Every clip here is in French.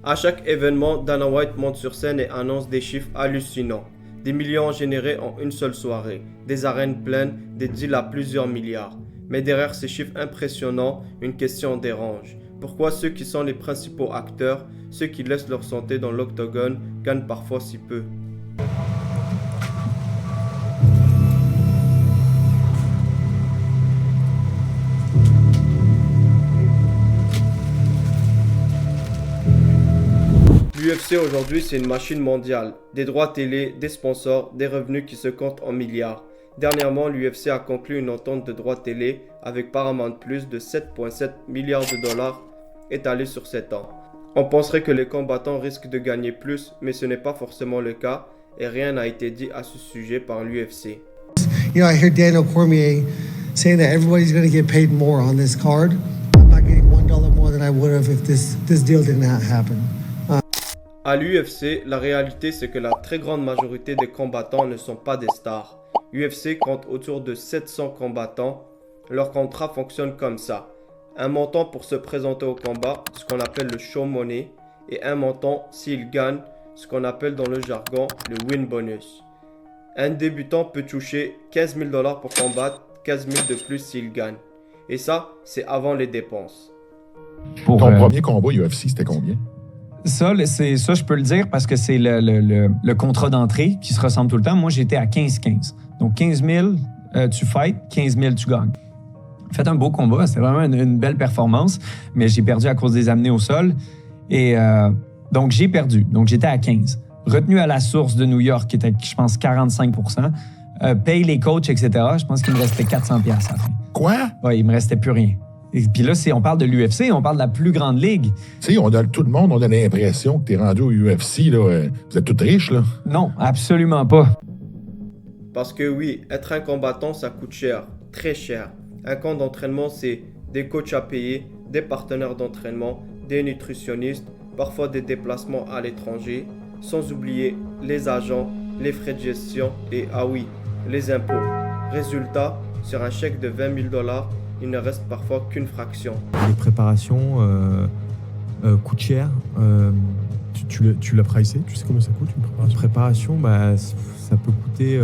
À chaque événement, Dana White monte sur scène et annonce des chiffres hallucinants. Des millions générés en une seule soirée, des arènes pleines, des deals à plusieurs milliards. Mais derrière ces chiffres impressionnants, une question dérange. Pourquoi ceux qui sont les principaux acteurs, ceux qui laissent leur santé dans l'octogone, gagnent parfois si peu? L'UFC aujourd'hui, c'est une machine mondiale. Des droits télé, des sponsors, des revenus qui se comptent en milliards. Dernièrement, l'UFC a conclu une entente de droits télé avec Paramount Plus de 7,7 milliards de dollars étalés sur 7 ans. On penserait que les combattants risquent de gagner plus, mais ce n'est pas forcément le cas et rien n'a été dit à ce sujet par l'UFC. You know, I hear Daniel Cormier saying that everybody's going to get paid more on this card. I'm not getting $1 more than I would have if this deal did not happen. À l'UFC, la réalité c'est que la très grande majorité des combattants ne sont pas des stars. UFC compte autour de 700 combattants. Leur contrat fonctionne comme ça. Un montant pour se présenter au combat, ce qu'on appelle le show money, et un montant s'il gagne, ce qu'on appelle dans le jargon le win bonus. Un débutant peut toucher 15 000 $ pour combattre, 15 000 de plus s'il gagne. Et ça, c'est avant les dépenses. Ton premier combat UFC, c'était combien? Ça, je peux le dire parce que c'est le contrat d'entrée qui se ressemble tout le temps. Moi, j'étais à 15-15. Donc, 15 000, tu fights, 15 000, tu gagnes. Fait un beau combat, c'était vraiment une belle performance, mais j'ai perdu à cause des amenés au sol. Et donc, j'ai perdu. Donc, j'étais à 15. Retenu à la source de New York, qui était, je pense, 45 paye les coachs, etc. Je pense qu'il me restait 400$ à la fin. Quoi? Oui, il me restait plus rien. Et puis là, on parle de l'UFC, on parle de la plus grande ligue. Tu sais, tout le monde, on a l'impression que t'es rendu au UFC, là. Vous êtes tous riches, là. Non, absolument pas. Parce que oui, être un combattant, ça coûte cher, très cher. Un camp d'entraînement, c'est des coachs à payer, des partenaires d'entraînement, des nutritionnistes, parfois des déplacements à l'étranger, sans oublier les agents, les frais de gestion et, ah oui, les impôts. Résultat, sur un chèque de 20 000 $, il ne reste parfois qu'une fraction. Les préparations coûtent cher. Tu l'as pricé? Tu sais combien ça coûte une préparation? Une préparation, ça peut coûter...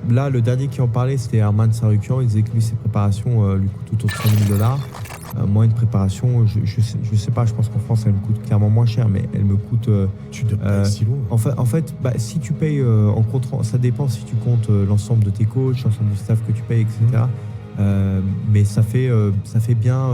Là, le dernier qui en parlait, c'était Herman Sarukian. Il disait que lui, ses préparations lui coûtent autour de 3 000 $. Moi, une préparation, je sais pas, je pense qu'en France, elle me coûte clairement moins cher, mais elle me coûte... Tu dois pas si loin. En fait, si tu payes en compte, ça dépend si tu comptes l'ensemble de tes coachs, l'ensemble du staff que tu payes, etc. Mais ça fait bien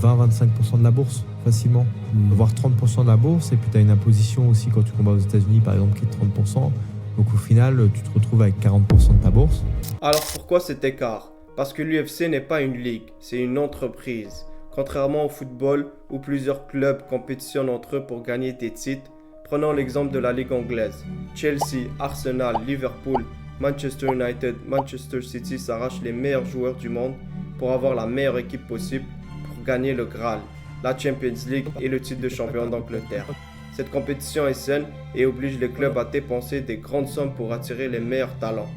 20-25% de la bourse, facilement. Voire 30% de la bourse, et puis tu as une imposition aussi quand tu combats aux États-Unis, par exemple, qui est de 30%. Donc au final, tu te retrouves avec 40% de ta bourse. Alors pourquoi cet écart? Parce que l'UFC n'est pas une ligue, c'est une entreprise. Contrairement au football, où plusieurs clubs compétitionnent entre eux pour gagner des titres, prenons l'exemple de la ligue anglaise. Chelsea, Arsenal, Liverpool, Manchester United, Manchester City s'arrachent les meilleurs joueurs du monde pour avoir la meilleure équipe possible pour gagner le Graal, la Champions League et le titre de champion d'Angleterre. Cette compétition est saine et oblige les clubs à dépenser des grandes sommes pour attirer les meilleurs talents.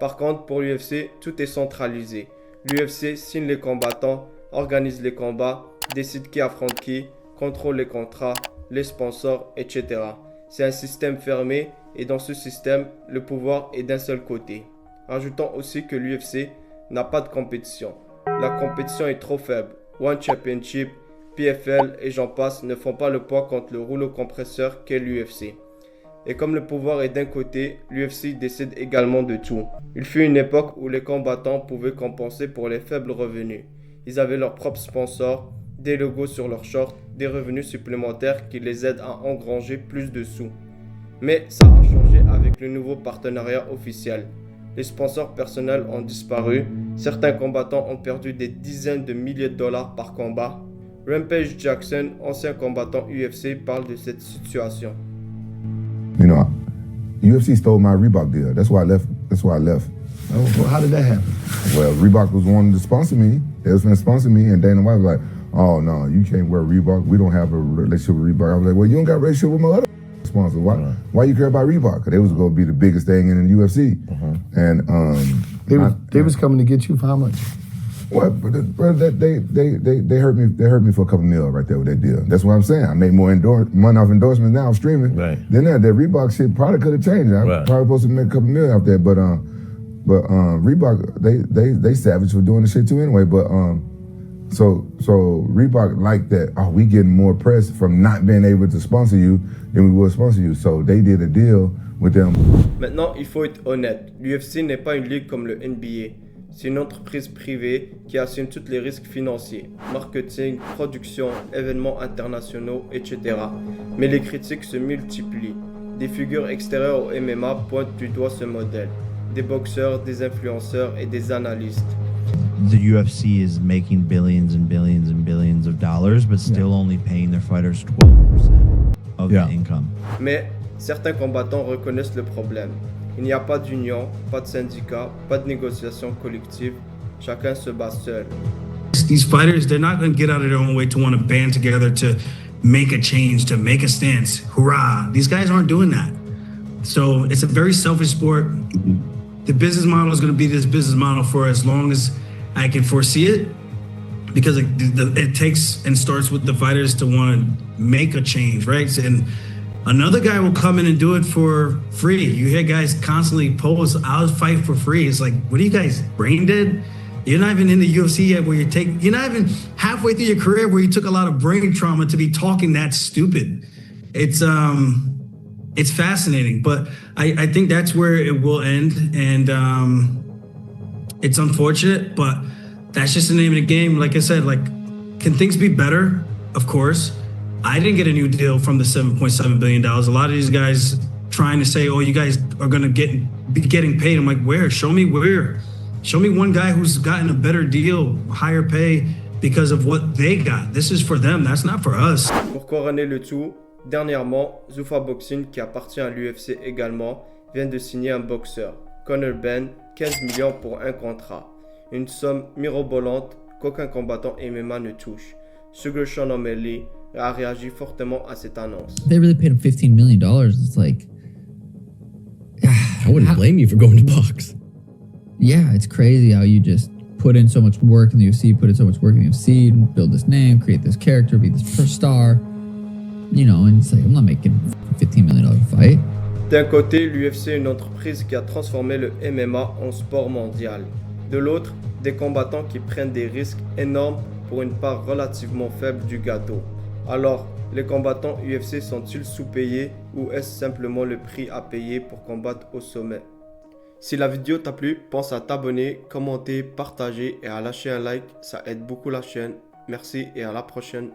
Par contre, pour l'UFC, tout est centralisé. L'UFC signe les combattants, organise les combats, décide qui affronte qui, contrôle les contrats, les sponsors, etc. C'est un système fermé et dans ce système, le pouvoir est d'un seul côté. Rajoutons aussi que l'UFC n'a pas de compétition. La compétition est trop faible. One Championship, PFL et j'en passe ne font pas le poids contre le rouleau compresseur qu'est l'UFC. Et comme le pouvoir est d'un côté, l'UFC décide également de tout. Il fut une époque où les combattants pouvaient compenser pour les faibles revenus. Ils avaient leurs propres sponsors, des logos sur leurs shorts, des revenus supplémentaires qui les aident à engranger plus de sous. Mais ça a changé avec le nouveau partenariat officiel. Les sponsors personnels ont disparu, certains combattants ont perdu des dizaines de milliers de dollars par combat. Rampage Jackson, ancien combattant UFC, parle de cette situation. You know, UFC stole my Reebok deal. That's why I left. Oh, well, how did that happen? Well, Reebok was wanting to sponsor me. They was going to sponsor me, and Dana White was like, "Oh no, you can't wear Reebok. We don't have a relationship with Reebok." I was like, "Well, you don't got a relationship with my other sponsor. Why you care about Reebok? Because they was going to be the biggest thing in the UFC." And they was coming to get you for how much? What? But they hurt me. They hurt me for a couple mil right there with that deal. That's what I'm saying. I make more money off endorsements now streaming. Right. Then that Reebok shit probably could have changed. I'm Right. probably supposed to make a couple million off that, but Reebok they savage for doing the shit too anyway. But so Reebok like that. Oh, we getting more press from not being able to sponsor you than we will sponsor you. So they did a deal with them. Maintenant, il faut être honnête. L'UFC n'est pas une ligue comme le NBA. C'est une entreprise privée qui assume tous les risques financiers, marketing, production, événements internationaux, etc. Mais les critiques se multiplient. Des figures extérieures au MMA pointent du doigt ce modèle. Des boxeurs, des influenceurs et des analystes. The UFC is making billions and billions and billions of dollars, but still only paying their fighters 12% of the income. Mais certains combattants reconnaissent le problème. Il n'y a pas d'union, pas de syndicat, pas de négociation collective. Chacun se bat seul. These fighters, they're not going to get out of their own way to want to band together to make a change, to make a stance. Hurrah. These guys aren't doing that. So it's a very selfish sport. The business model is going to be this business model for as long as I can foresee it, because it takes and starts with the fighters to want to make a change, right? And another guy will come in and do it for free. You hear guys constantly post, "I'll fight for free." It's like, what are you guys, brain dead? You're not even in the UFC yet where you're not even halfway through your career where you took a lot of brain trauma to be talking that stupid. It's fascinating, but I think that's where it will end. And it's unfortunate, but that's just the name of the game. Like I said, can things be better? Of course. I didn't get a new deal from the $7.7 billion. A lot of these guys trying to say, oh, you guys are going to be getting paid. I'm like, where? Show me where. Show me one guy who's gotten a better deal, higher pay, because of what they got. This is for them. That's not for us. Pour couronner le tout, dernièrement, Zuffa Boxing, qui appartient à l'UFC également, vient de signer un boxeur, Conor Benn, 15 millions pour un contrat. Une somme mirobolante qu'aucun combattant MMA ne touche. Sugar Sean O'Malley a réagi fortement à cette annonce. They really paid him $15 million. It's like... I wouldn't blame you for going to box. Yeah, it's crazy how you just put in so much work in the UFC, put in so much work in the UFC, build this name, create this character, be this first star. You know, and it's like, I'm not making a $15 million fight. D'un côté, l'UFC est une entreprise qui a transformé le MMA en sport mondial. De l'autre, des combattants qui prennent des risques énormes pour une part relativement faible du gâteau. Alors, les combattants UFC sont-ils sous-payés ou est-ce simplement le prix à payer pour combattre au sommet? Si la vidéo t'a plu, pense à t'abonner, commenter, partager et à lâcher un like, ça aide beaucoup la chaîne. Merci et à la prochaine.